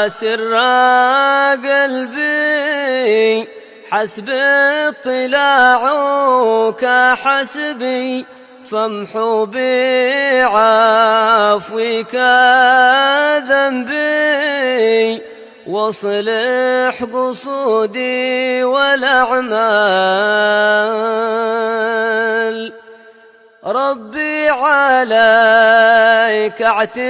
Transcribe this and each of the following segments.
سر قلبي حسب اطلاعك حسبي فامحو بعفوك ذنبي واصلح قصودي والأعمال ربي عليك اعتمادي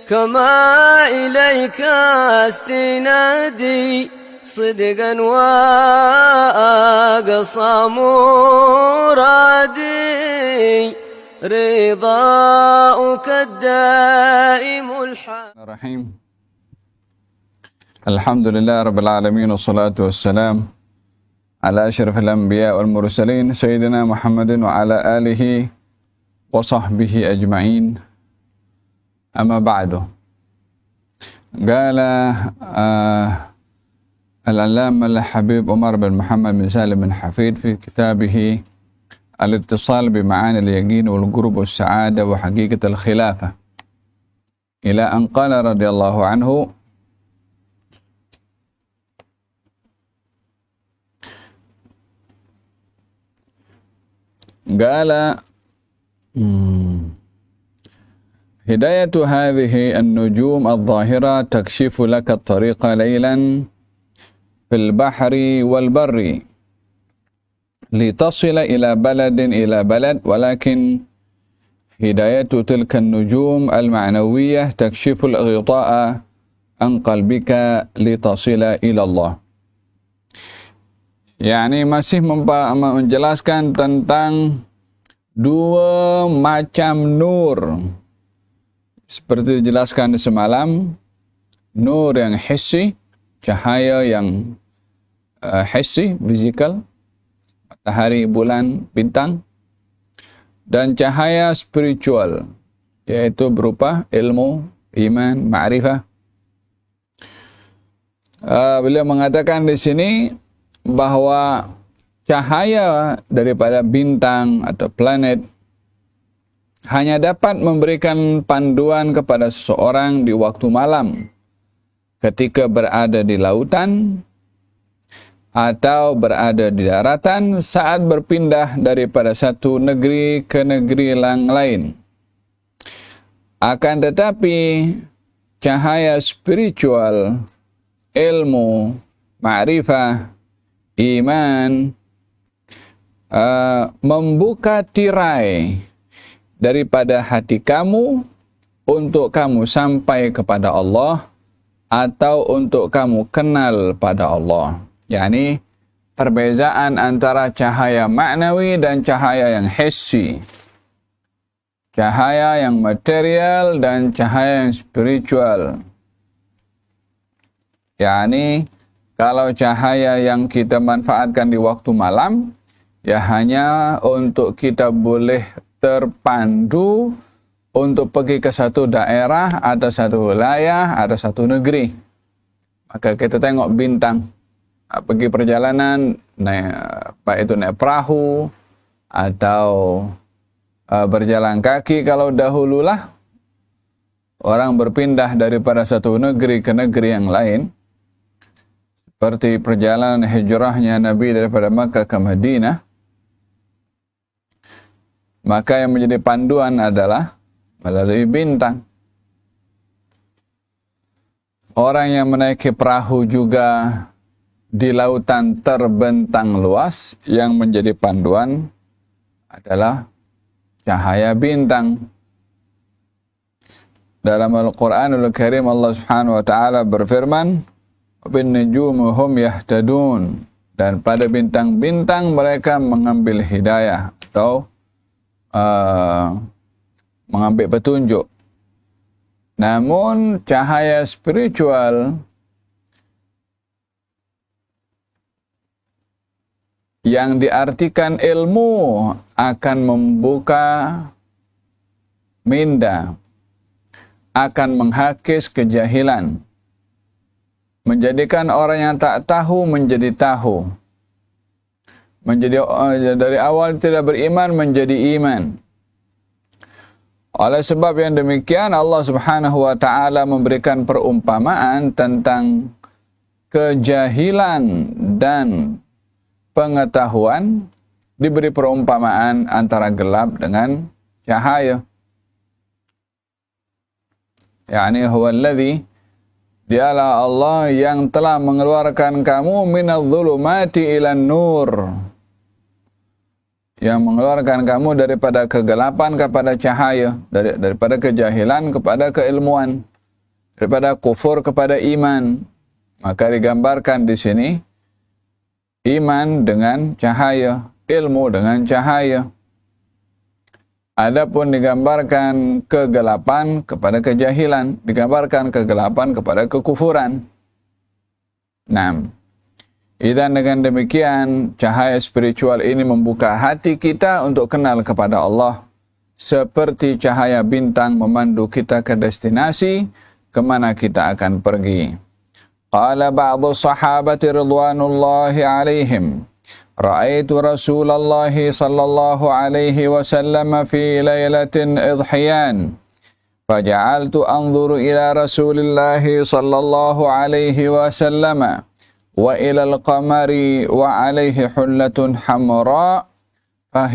كما إليك استنادي صدقا وأقصى مرادي رضاؤك الدائم الرحيم. الحمد لله رب العالمين والصلاة والسلام على أشرف الأنبياء والمرسلين سيدنا محمد وعلى آله وصحبه أجمعين. أما بعد، قال العلامة الحبيب عمر بن محمد بن سالم بن حفيد في كتابه الاتصال بمعاني اليقين والقرب والسعادة وحقيقة الخلافة، إلى أن قال رضي الله عنه: قال: هداية هذه النجوم الظاهرة تكشف لك الطريق ليلا في البحر والبر لتصل إلى بلد، ولكن هداية تلك النجوم المعنوية تكشف الغطاء عن قلبك لتصل إلى الله. Yani masih menjelaskan tentang dua macam nur. Seperti dijelaskan semalam, nur yang hissi, cahaya yang hissi, physical, matahari, bulan, bintang, dan cahaya spiritual, yaitu berupa ilmu, iman, ma'rifah. Beliau mengatakan di sini bahwa cahaya daripada bintang atau planet hanya dapat memberikan panduan kepada seseorang di waktu malam ketika berada di lautan atau berada di daratan saat berpindah daripada satu negeri ke negeri yang lain. Akan tetapi cahaya spiritual, ilmu, ma'rifah, iman membuka tirai daripada hati kamu untuk kamu sampai kepada Allah atau untuk kamu kenal pada Allah. Yani perbezaan antara cahaya maknawi dan cahaya yang hissi, cahaya yang material dan cahaya yang spiritual. Yani kalau cahaya yang kita manfaatkan di waktu malam, ya hanya untuk kita boleh terpandu untuk pergi ke satu daerah, ada satu wilayah, ada satu negeri. Maka kita tengok bintang, pergi perjalanan, baik itu naik perahu, atau berjalan kaki. Kalau dahululah orang berpindah daripada satu negeri ke negeri yang lain, seperti perjalanan hijrahnya Nabi daripada Makkah ke Madinah, maka yang menjadi panduan adalah melalui bintang. Orang yang menaiki perahu juga di lautan terbentang luas, yang menjadi panduan adalah cahaya bintang. Dalam Al-Quranul Karim Allah Subhanahu wa taala berfirman, bin nujumu hum yahtadun, dan pada bintang-bintang mereka mengambil hidayah atau mengambil petunjuk. Namun cahaya spiritual yang diartikan ilmu akan membuka minda, akan menghakis kejahilan, menjadikan orang yang tak tahu menjadi tahu, menjadi dari awal tidak beriman menjadi iman. Oleh sebab yang demikian Allah Subhanahu wa taala memberikan perumpamaan tentang kejahilan dan pengetahuan, diberi perumpamaan antara gelap dengan cahaya. Yani huwallazi, dialah Allah yang telah mengeluarkan kamu minadh-dhulumati ilan nur, yang mengeluarkan kamu daripada kegelapan kepada cahaya, daripada kejahilan kepada keilmuan, daripada kufur kepada iman. Maka digambarkan di sini iman dengan cahaya, ilmu dengan cahaya. Adapun digambarkan kegelapan kepada kejahilan, digambarkan kegelapan kepada kekufuran. Nah, dan dengan demikian cahaya spiritual ini membuka hati kita untuk kenal kepada Allah, seperti cahaya bintang memandu kita ke destinasi kemana kita akan pergi. Qala ba'du sahabati ridwanullahi alaihim, ra'aitu Rasulullah sallallahu alaihi wasallam fi lailatin idhiyan, faja'altu anzuru ila Rasulillah sallallahu alaihi wasallam wa ilal qamari wa alaihi hullatun hamra fa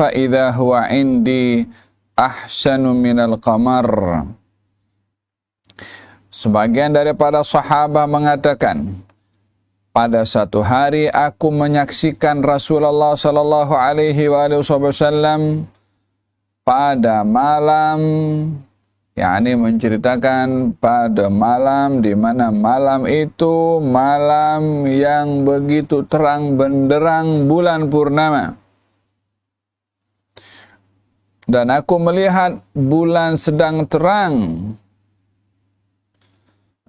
idza huwa indi ahsanu minal qamar. Sebagian daripada sahabat mengatakan, pada satu hari aku menyaksikan Rasulullah sallallahu alaihi wasallam pada malam, yakni menceritakan pada malam di mana malam itu malam yang begitu terang benderang bulan purnama. Dan aku melihat bulan sedang terang,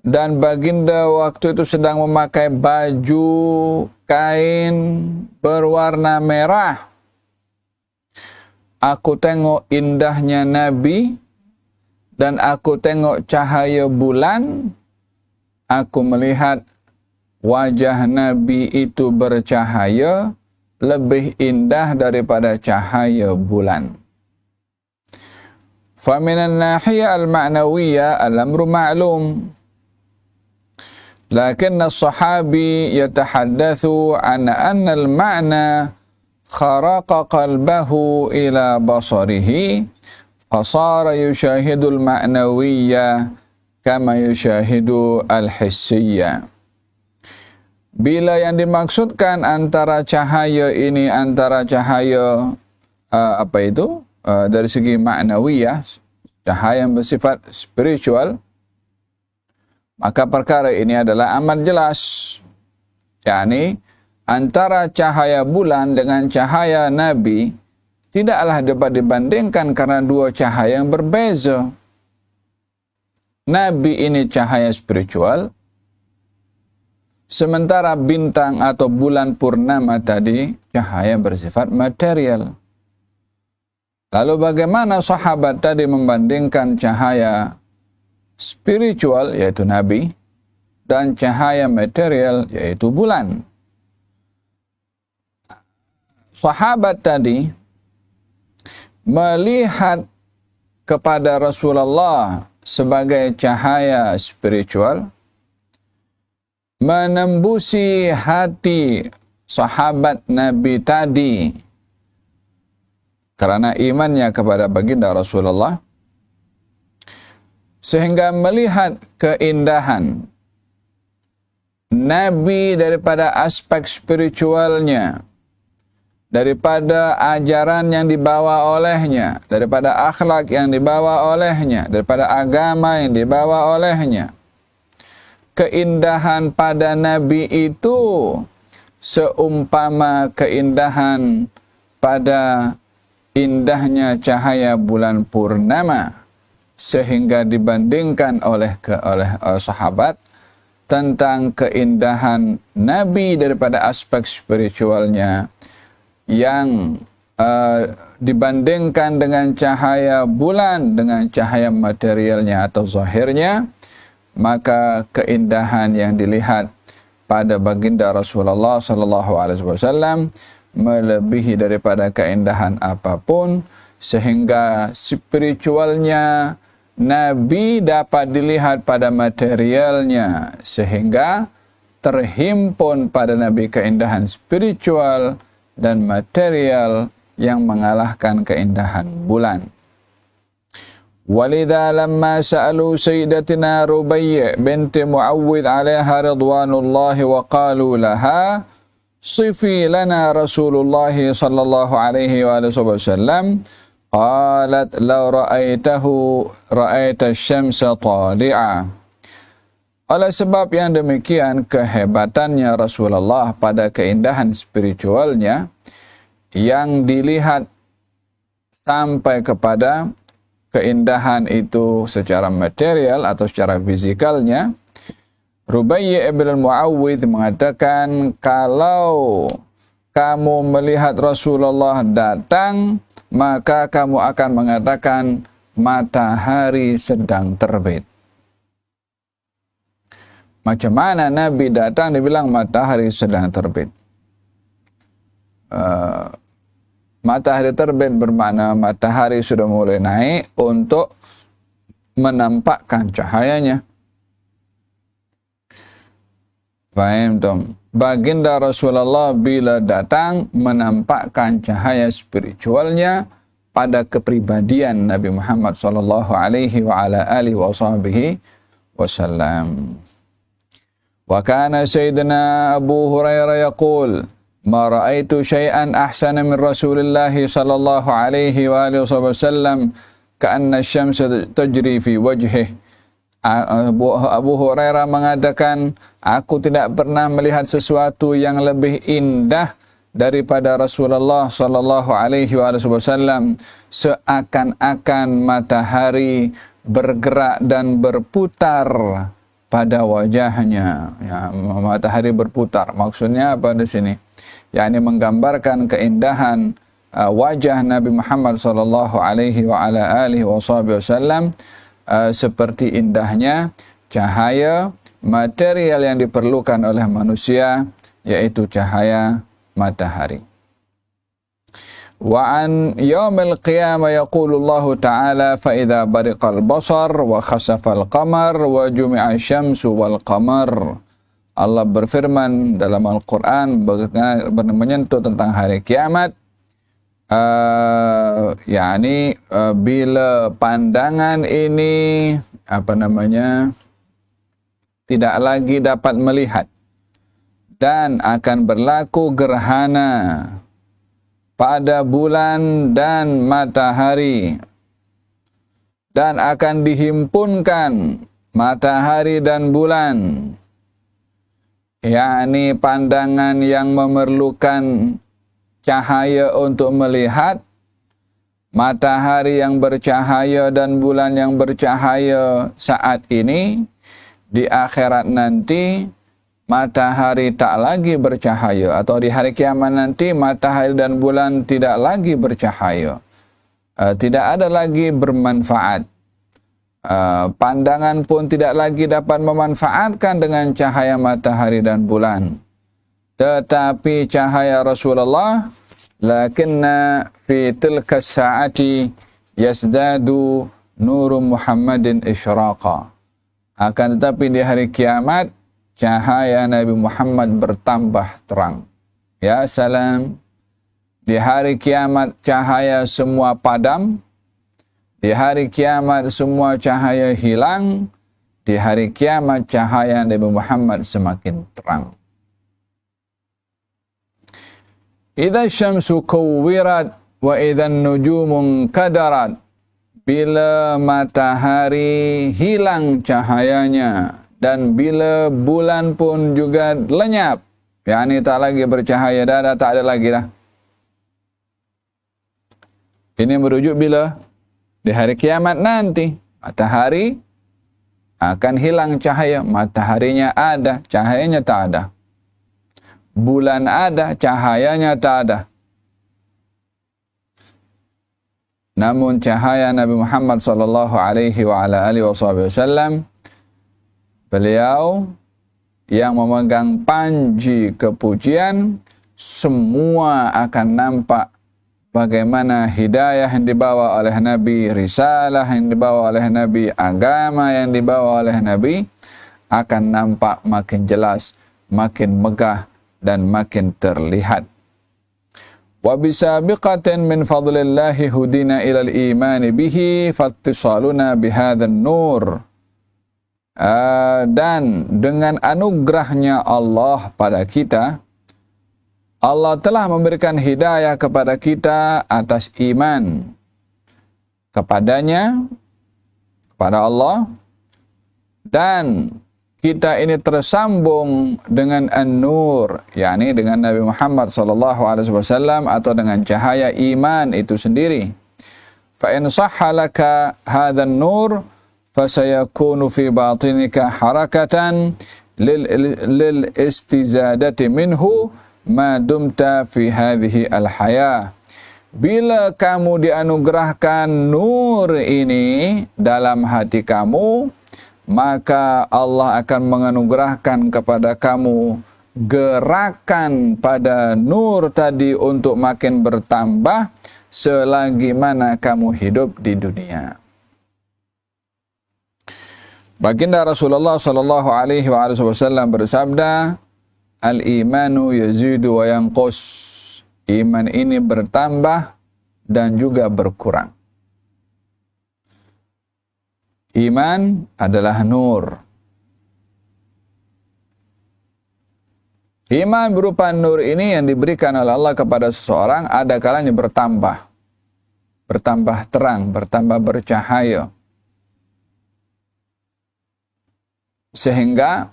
dan baginda waktu itu sedang memakai baju kain berwarna merah. Aku tengok indahnya Nabi, dan aku tengok cahaya bulan. Aku melihat wajah Nabi itu bercahaya lebih indah daripada cahaya bulan. Faminan nahiyah al-ma'nawiyah al-amru ma'lum, lakin as-sahabi yatahaddathu an anna al-ma'na kharaqa qalbahu ila basarihi fasara yushahidul ma'nawiyya kama yushahidu al-hissiyya. Bila yang dimaksudkan antara cahaya ini, antara cahaya dari segi ma'nawiyah, cahaya yang bersifat spiritual, maka perkara ini adalah amat jelas. yakni antara cahaya bulan dengan cahaya Nabi tidaklah dapat dibandingkan karena dua cahaya yang berbeza. Nabi ini cahaya spiritual, sementara bintang atau bulan purnama tadi cahaya bersifat material. Lalu bagaimana sahabat tadi membandingkan cahaya spiritual yaitu Nabi dan cahaya material yaitu bulan? Sahabat tadi melihat kepada Rasulullah sebagai cahaya spiritual, menembusi hati sahabat Nabi tadi karena imannya kepada baginda Rasulullah, sehingga melihat keindahan Nabi daripada aspek spiritualnya, daripada ajaran yang dibawa olehnya, daripada akhlak yang dibawa olehnya, daripada agama yang dibawa olehnya. Keindahan pada Nabi itu seumpama keindahan pada indahnya cahaya bulan purnama, sehingga dibandingkan oleh sahabat tentang keindahan Nabi daripada aspek spiritualnya yang dibandingkan dengan cahaya bulan dengan cahaya materialnya atau zahirnya, maka keindahan yang dilihat pada baginda Rasulullah sallallahu alaihi wasallam melebihi daripada keindahan apapun sehingga spiritualnya Nabi dapat dilihat pada materialnya, sehingga terhimpun pada Nabi keindahan spiritual dan material yang mengalahkan keindahan bulan. Walidha lamma sa'alu sayyidatina Rubayy binti Muawwidh 'alaiha ridwanullahi wa qalu laha sifi lana Rasulullah sallallahu alaihi wasallam, qalat law ra'aitahu ra'aita asy-syamsa tali'a. Oleh sebab yang demikian, kehebatannya Rasulullah pada keindahan spiritualnya yang dilihat sampai kepada keindahan itu secara material atau secara fisikalnya, Rubayy ibn Muawwidh mengatakan, kalau kamu melihat Rasulullah datang, maka kamu akan mengatakan matahari sedang terbit. Macam mana Nabi datang dibilang matahari sedang terbit? Matahari terbit bermakna matahari sudah mulai naik untuk menampakkan cahayanya. Faham tom? Baginda Rasulullah bila datang menampakkan cahaya spiritualnya pada kepribadian Nabi Muhammad sallallahu alaihi wa ala alihi wasallam. Wa kana sayyidina Abu Hurairah yaqul ma ra'aitu syai'an ahsana min Rasulillah sallallahu alaihi wa alihi wasallam ka'anna asy-syamsa tajri fi wajhihi. Abu Hurairah mengatakan, aku tidak pernah melihat sesuatu yang lebih indah daripada Rasulullah sallallahu alaihi wasallam, seakan-akan matahari bergerak dan berputar pada wajahnya. Ya, matahari berputar. Maksudnya apa di sini? yakni menggambarkan keindahan wajah Nabi Muhammad sallallahu alaihi wa ala alihi wasallam seperti indahnya cahaya material yang diperlukan oleh manusia, yaitu cahaya matahari. Wa an yaumil qiyamah yaqulu Allah Ta'ala fa idza bariqal basar wa khasafal qamar wa jumi'a syamsu wal qamar. Allah berfirman dalam Al-Qur'an menyentuh tentang hari kiamat, yakni bila pandangan ini tidak lagi dapat melihat dan akan berlaku gerhana pada bulan dan matahari, dan akan dihimpunkan matahari dan bulan, yakni pandangan yang memerlukan cahaya untuk melihat, matahari yang bercahaya dan bulan yang bercahaya saat ini, di akhirat nanti matahari tak lagi bercahaya, atau di hari kiamat nanti matahari dan bulan tidak lagi bercahaya, tidak ada lagi bermanfaat. Pandangan pun tidak lagi dapat memanfaatkan dengan cahaya matahari dan bulan. Tetapi cahaya Rasulullah, lakinna fi tilka sa'ati yasdadu nuru Muhammadin isyraqa. Akan tetapi di hari kiamat cahaya Nabi Muhammad bertambah terang. Ya salam. Di hari kiamat cahaya semua padam. Di hari kiamat semua cahaya hilang. Di hari kiamat cahaya Nabi Muhammad semakin terang. Idza syamsu kuwirat wa idza nujumu kadarat. Bila matahari hilang cahayanya dan bila bulan pun juga lenyap, yakni tak lagi bercahaya, dah tak ada lagi dah. Ini merujuk bila? Di hari kiamat nanti matahari akan hilang cahaya. Mataharinya ada, cahayanya tak ada. Bulan ada, cahayanya tak ada. Namun cahaya Nabi Muhammad sallallahu alaihi wa ala alihi wasallam, beliau yang memegang panji kepujian, semua akan nampak bagaimana hidayah yang dibawa oleh Nabi, risalah yang dibawa oleh Nabi, agama yang dibawa oleh Nabi akan nampak makin jelas, makin megah dan makin terlihat. Wa bisabiqatin min fadlillahi hudina ilal imani bihi fattisaluna bihadzal nur. Dan dengan anugerahnya Allah pada kita, Allah telah memberikan hidayah kepada kita atas iman kepadanya, kepada Allah, dan kita ini tersambung dengan An-Nur, yakni dengan Nabi Muhammad SAW atau dengan cahaya iman itu sendiri. Fa in sahha laka hadzal nur fasayakunu fi batinika harakatan lil istizadati minhu ma dumta fi hadhihi al-hayah. Bila kamu dianugerahkan nur ini dalam hati kamu, maka Allah akan menganugerahkan kepada kamu gerakan pada nur tadi untuk makin bertambah selagi mana kamu hidup di dunia. Baginda Rasulullah sallallahu alaihi wasallam bersabda, al-imanu yazidu wa yanqus. Iman ini bertambah dan juga berkurang. Iman adalah nur. Iman berupa nur ini yang diberikan oleh Allah kepada seseorang ada kalanya bertambah. Bertambah terang, bertambah bercahaya. Sehingga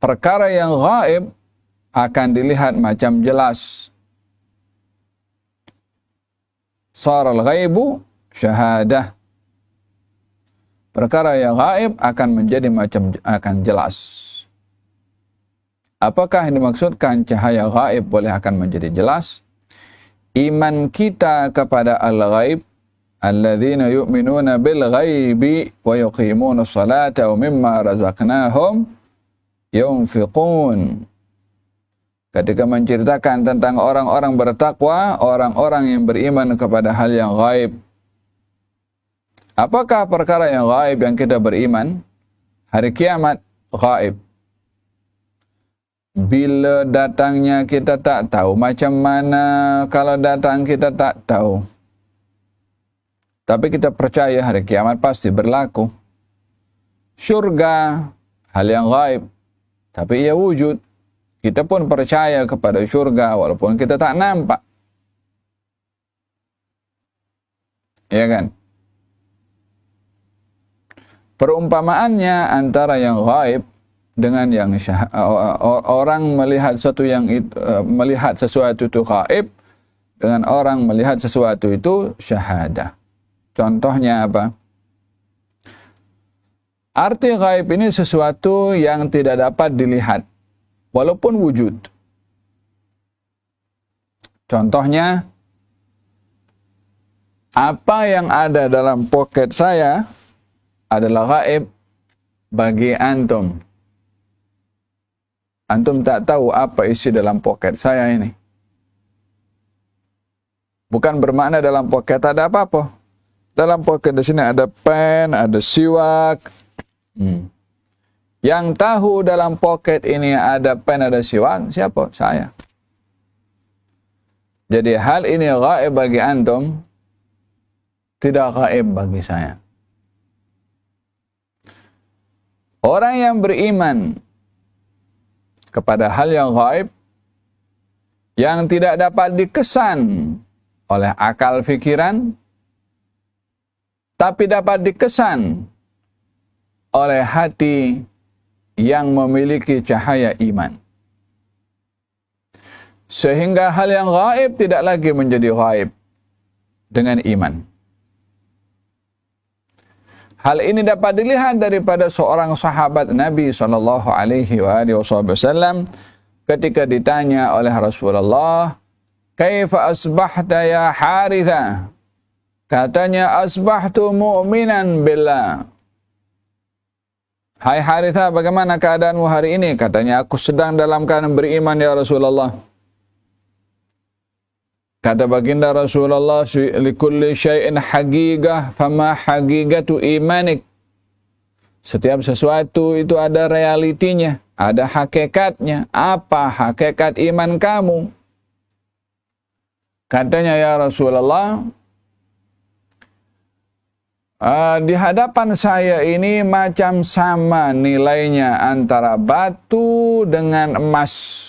perkara yang gaib akan dilihat macam jelas. Saral ghaibu syahadah. Perkara yang gaib akan menjadi macam akan jelas. Apakah yang dimaksudkan cahaya gaib boleh akan menjadi jelas? Iman kita kepada al-ghaib, alladzina yu'minuna bil ghaibi wa yuqimuna sholata wa mimma razaqnahum yunfiqun. Ketika menceritakan tentang orang-orang bertakwa, orang-orang yang beriman kepada hal yang gaib. Apakah perkara yang gaib yang kita beriman? Hari kiamat gaib. Bila datangnya kita tak tahu. Macam mana kalau datang kita tak tahu. Tapi kita percaya hari kiamat pasti berlaku. Syurga, hal yang gaib. Tapi ia wujud. Kita pun percaya kepada syurga walaupun kita tak nampak. Ya kan? Perumpamaannya antara yang gaib dengan yang orang melihat melihat sesuatu itu gaib dengan orang melihat sesuatu itu syahadah. Contohnya apa? Arti gaib ini sesuatu yang tidak dapat dilihat walaupun wujud. Contohnya, apa yang ada dalam poket saya adalah gaib bagi antum. Antum tak tahu apa isi dalam poket saya ini. Bukan bermakna dalam poket ada apa-apa. Dalam poket di sini ada pen, ada siwak. Yang tahu dalam poket ini ada pen, ada siwak, siapa? Saya. Jadi hal ini gaib bagi antum, tidak gaib bagi saya. Orang yang beriman kepada hal yang gaib, yang tidak dapat dikesan oleh akal fikiran, tapi dapat dikesan oleh hati yang memiliki cahaya iman. Sehingga hal yang gaib tidak lagi menjadi gaib dengan iman. Hal ini dapat dilihat daripada seorang sahabat Nabi SAW ketika ditanya oleh Rasulullah, "Kaifa asbahta ya Haritha?" Katanya, "Asbahtu mu'minan billah." Hai Haritha, bagaimana keadaanmu hari ini? Katanya, aku sedang dalam keadaan beriman ya Rasulullah. Kata baginda Rasulullah, likulli syai'in haqiqah, fama haqiqatu imanik. Setiap sesuatu itu ada realitinya, ada hakikatnya. Apa hakikat iman kamu? Katanya, ya Rasulullah, di hadapan saya ini macam sama nilainya antara batu dengan emas.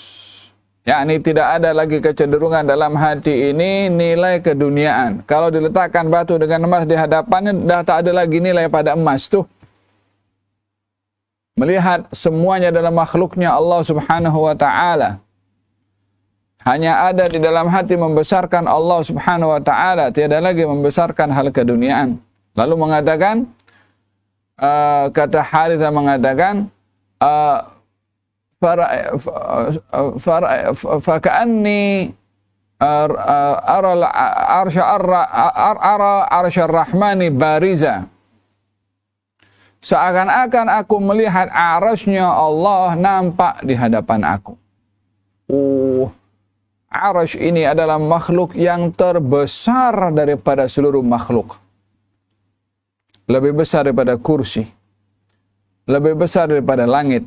Yakni tidak ada lagi kecenderungan dalam hati ini nilai keduniaan. Kalau diletakkan batu dengan emas di hadapannya, dah tak ada lagi nilai pada emas tuh. Melihat semuanya dalam makhluknya Allah Subhanahu wa ta'ala. Hanya ada di dalam hati membesarkan Allah Subhanahu wa ta'ala. Tiada lagi membesarkan hal keduniaan. Lalu mengatakan, kata Harithah mengatakan, faka'anni ara arsy ar-rahmani bariza. Seakan-akan aku melihat arasy-Nya Allah nampak di hadapan aku. Arasy ini adalah makhluk yang terbesar daripada seluruh makhluk. Lebih besar daripada kursi. Lebih besar daripada langit.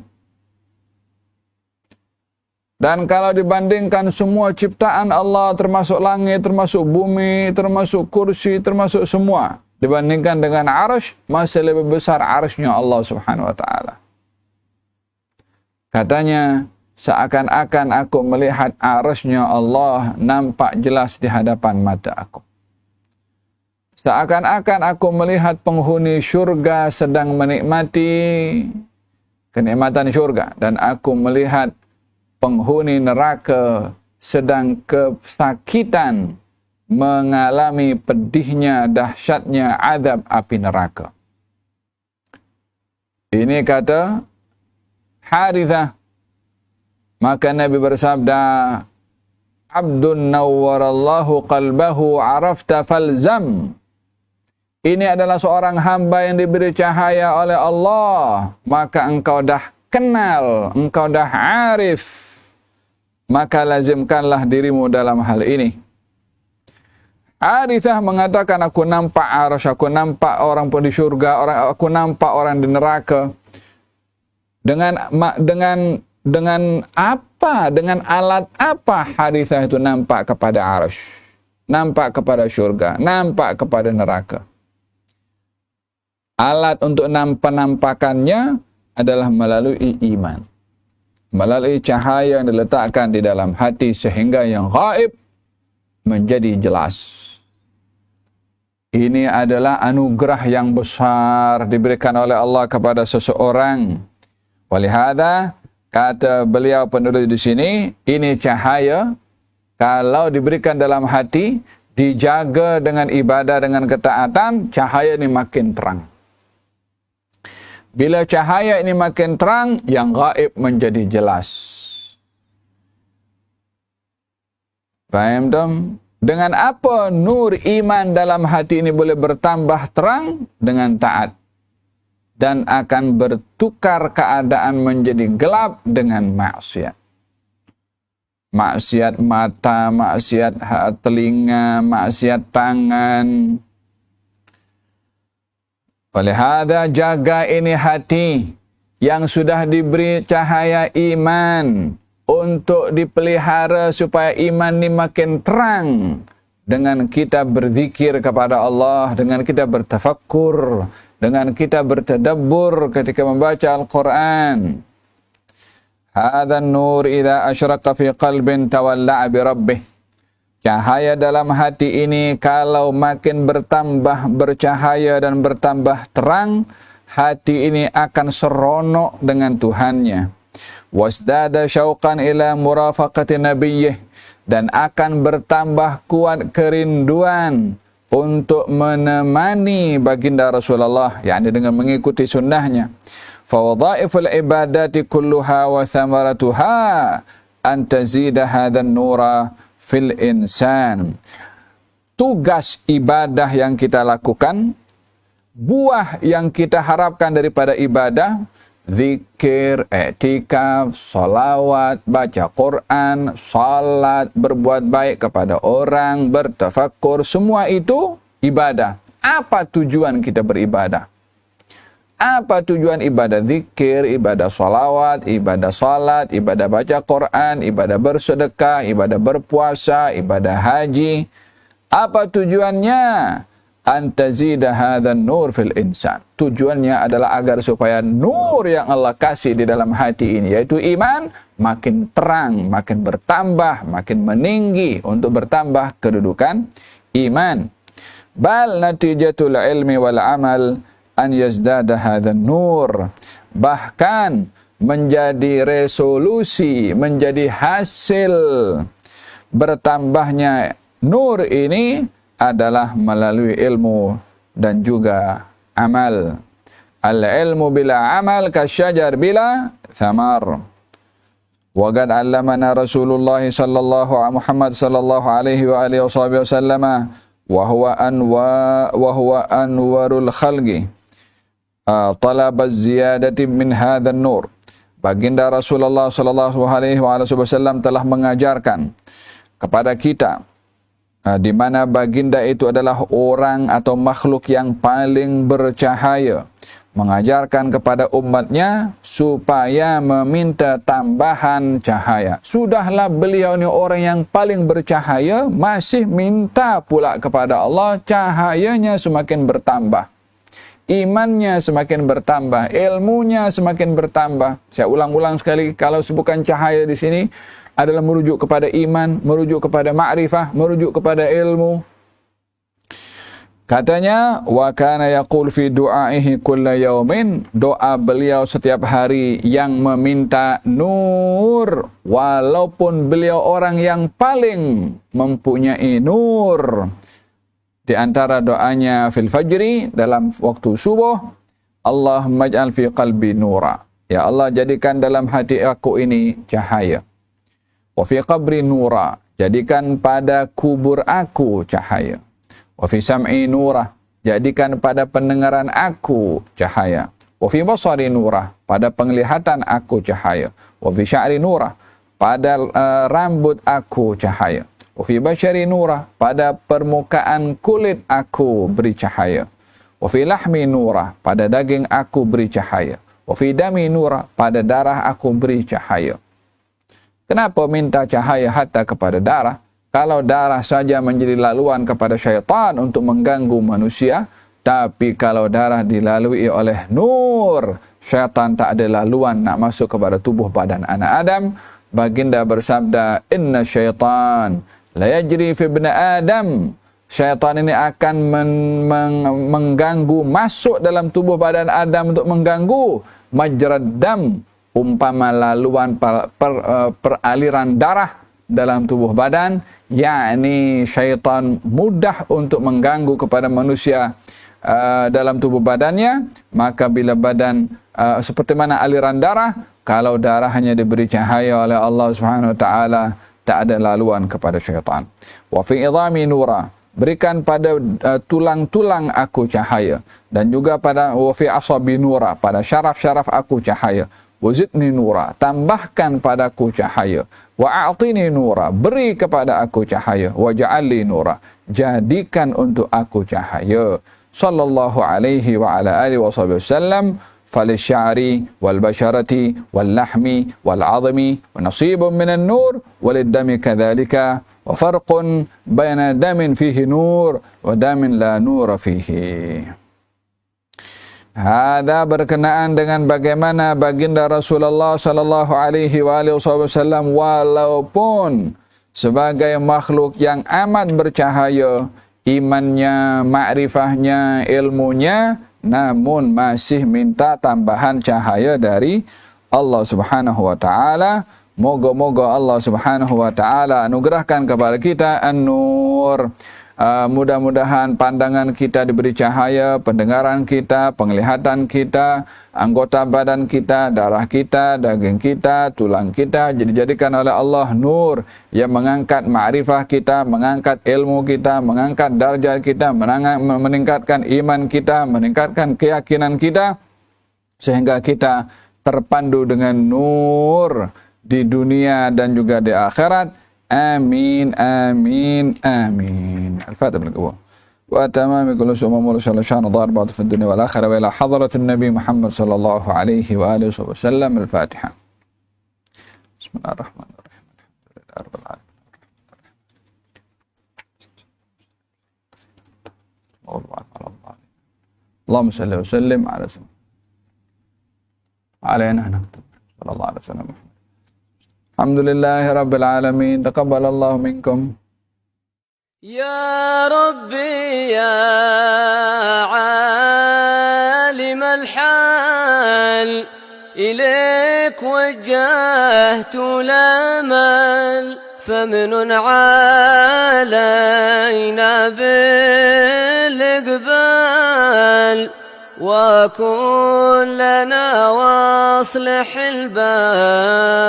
Dan kalau dibandingkan semua ciptaan Allah, termasuk langit, termasuk bumi, termasuk kursi, termasuk semua, dibandingkan dengan arasy, masih lebih besar arasy-Nya Allah Subhanahu wa ta'ala. Katanya, seakan-akan aku melihat arasy-Nya Allah nampak jelas di hadapan mata aku. Seakan-akan aku melihat penghuni syurga sedang menikmati kenikmatan syurga, dan aku melihat penghuni neraka sedang kesakitan mengalami pedihnya, dahsyatnya azab api neraka. Ini kata Harithah. Maka Nabi bersabda, Abdun nawwarallahu qalbahu arafta falzam. Ini adalah seorang hamba yang diberi cahaya oleh Allah, maka engkau dah kenal, engkau dah arif, maka lazimkanlah dirimu dalam hal ini. Harithah mengatakan, aku nampak arasy, aku nampak orang di syurga, aku nampak orang di neraka. Dengan apa? Dengan alat apa Harithah itu nampak kepada arasy, nampak kepada syurga, nampak kepada neraka? Alat untuk penampakannya adalah melalui iman. Melalui cahaya yang diletakkan di dalam hati sehingga yang gaib menjadi jelas. Ini adalah anugerah yang besar diberikan oleh Allah kepada seseorang. Walihada, kata beliau penulis di sini, ini cahaya kalau diberikan dalam hati, dijaga dengan ibadah, dengan ketaatan, cahaya ini makin terang. Bila cahaya ini makin terang, yang gaib menjadi jelas. Faham tak? Dengan apa nur iman dalam hati ini boleh bertambah terang? Dengan taat. Dan akan bertukar keadaan menjadi gelap dengan maksiat. Maksiat mata, maksiat telinga, maksiat tangan. Oleh hada, jaga ini hati yang sudah diberi cahaya iman untuk dipelihara supaya iman ini makin terang dengan kita berzikir kepada Allah, dengan kita bertafakkur, dengan kita bertadabbur ketika membaca Al-Quran. Hadha an-nur idza asyraqa fi qalbin tawalla'a bi rabbih. Cahaya dalam hati ini kalau makin bertambah bercahaya dan bertambah terang, hati ini akan seronok dengan Tuhannya. Wasdada syauqan ila murafaqati nabiyyih, dan akan bertambah kuat kerinduan untuk menemani baginda Rasulullah, yakni dengan mengikuti sunnahnya. Fa wadhaiful ibadati kulluha wa thamaratuha an tazida hadzal nura fil insan. Tugas ibadah yang kita lakukan, buah yang kita harapkan daripada ibadah, zikir, i'tikaf, salawat, baca Quran, salat, berbuat baik kepada orang, bertafakkur, semua itu ibadah. Apa tujuan kita beribadah? Apa tujuan ibadah zikir, ibadah salawat, ibadah salat, ibadah baca Quran, ibadah bersedekah, ibadah berpuasa, ibadah haji? Apa tujuannya? Antazida hadzan nur fil insan. Tujuannya adalah agar supaya nur yang Allah kasih di dalam hati ini, yaitu iman, makin terang, makin bertambah, makin meninggi untuk bertambah kedudukan iman. Bal natijatul ilmi wal amal an yazdada hadzan nur. Bahkan menjadi resolusi, menjadi hasil bertambahnya nur ini adalah melalui ilmu dan juga amal. Al-ilmu bila amal kasyajar bila thamar. Wa qad 'allamana Rasulullah Muhammad sallallahu alaihi wa alihi wasallam wa huwa anwarul khalqi talab az-ziyadati min hadzal nur. Baginda Rasulullah sallallahu alaihi wasallam telah mengajarkan kepada kita di mana baginda itu adalah orang atau makhluk yang paling bercahaya, mengajarkan kepada umatnya supaya meminta tambahan cahaya. Sudahlah beliau ini orang yang paling bercahaya, masih minta pula kepada Allah cahayanya semakin bertambah, imannya semakin bertambah, ilmunya semakin bertambah. Saya ulang-ulang sekali, kalau sebutan cahaya di sini adalah merujuk kepada iman, merujuk kepada ma'rifah, merujuk kepada ilmu. Katanya, wa kana yaqul fi du'aihi kulla yaumin, doa beliau setiap hari yang meminta nur, walaupun beliau orang yang paling mempunyai nur. Di antara doanya fil fajri, dalam waktu subuh, Allahumma ij'al fi qalbi nura. Ya Allah, jadikan dalam hati aku ini cahaya. Wa fi qabri nura, jadikan pada kubur aku cahaya. Wa fi sam'i nura, jadikan pada pendengaran aku cahaya. Wa fi basari nura, pada penglihatan aku cahaya. Wa fi sya'ri nura, pada rambut aku cahaya. Wa fi basyari nura, pada permukaan kulit aku beri cahaya. Wa fi lahmi nura, pada daging aku beri cahaya. Wa fi dami nura, pada darah aku beri cahaya. Kenapa minta cahaya hatta kepada darah? Kalau darah saja menjadi laluan kepada syaitan untuk mengganggu manusia, tapi kalau darah dilalui oleh nur, syaitan tak ada laluan nak masuk kepada tubuh badan anak Adam. Baginda bersabda, inna syaitan la yajri fi ibni Adam. Syaitan ini akan mengganggu, masuk dalam tubuh badan Adam untuk mengganggu majrad dam, umpama laluan peraliran darah dalam tubuh badan, yakni syaitan mudah untuk mengganggu kepada manusia dalam tubuh badannya. Maka bila badan seperti mana aliran darah, kalau darah hanya diberi cahaya oleh Allah Subhanahu wa taala, tak ada laluan kepada syaitan. Wa fi idhami nura, berikan pada tulang-tulang aku cahaya, dan juga pada wa fi asabi nura, pada syaraf-syaraf aku cahaya. Wazidni nura, tambahkan padaku cahaya. Wa a'tini nura, beri kepada aku cahaya. Wa ja'alli nura, jadikan untuk aku cahaya. Sallallahu alaihi wa ala alihi wa sallam. Falisyari wal basharati wal lahmi wal azmi wa nasibun minan nur walid dami kadzalika wa farqun baina damin fihi nur wa damin la nura fihi. Hada berkenaan dengan bagaimana baginda Rasulullah sallallahu alaihi wasallam walaupun sebagai makhluk yang amat bercahaya, imannya, makrifahnya, ilmunya, namun masih minta tambahan cahaya dari Allah Subhanahu wa taala. Moga-moga Allah Subhanahu wa taala anugerahkan kepada kita an-nur. Mudah-mudahan pandangan kita diberi cahaya, pendengaran kita, penglihatan kita, anggota badan kita, darah kita, daging kita, tulang kita dijadikan oleh Allah nur yang mengangkat ma'rifah kita, mengangkat ilmu kita, mengangkat darjat kita, meningkatkan iman kita, meningkatkan keyakinan kita, sehingga kita terpandu dengan nur di dunia dan juga di akhirat. Amin, amin, amin. Al-Fatihah بالقبول وتمام كل شيء ممول شاء الله شان ضاربات في الدنيا والآخرة وإلى حضرة النبي محمد صلى الله عليه وآله وسلم. الفاتحة. بسم الله الرحمن الرحيم. الحمد لله رب العالمين. اللهم صل وسلم على سيدنا علينا نكتب صلى الله عليه وسلم. الحمد لله رب العالمين. تقبل الله منكم. يا ربي يا عالم الحال إليك وجهت الأمل فمن علينا بالإقبال وكن لنا واصلح البال.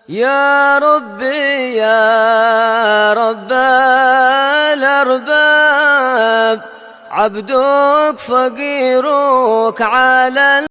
يا ربي يا رب الأرباب عبدك فقيرك على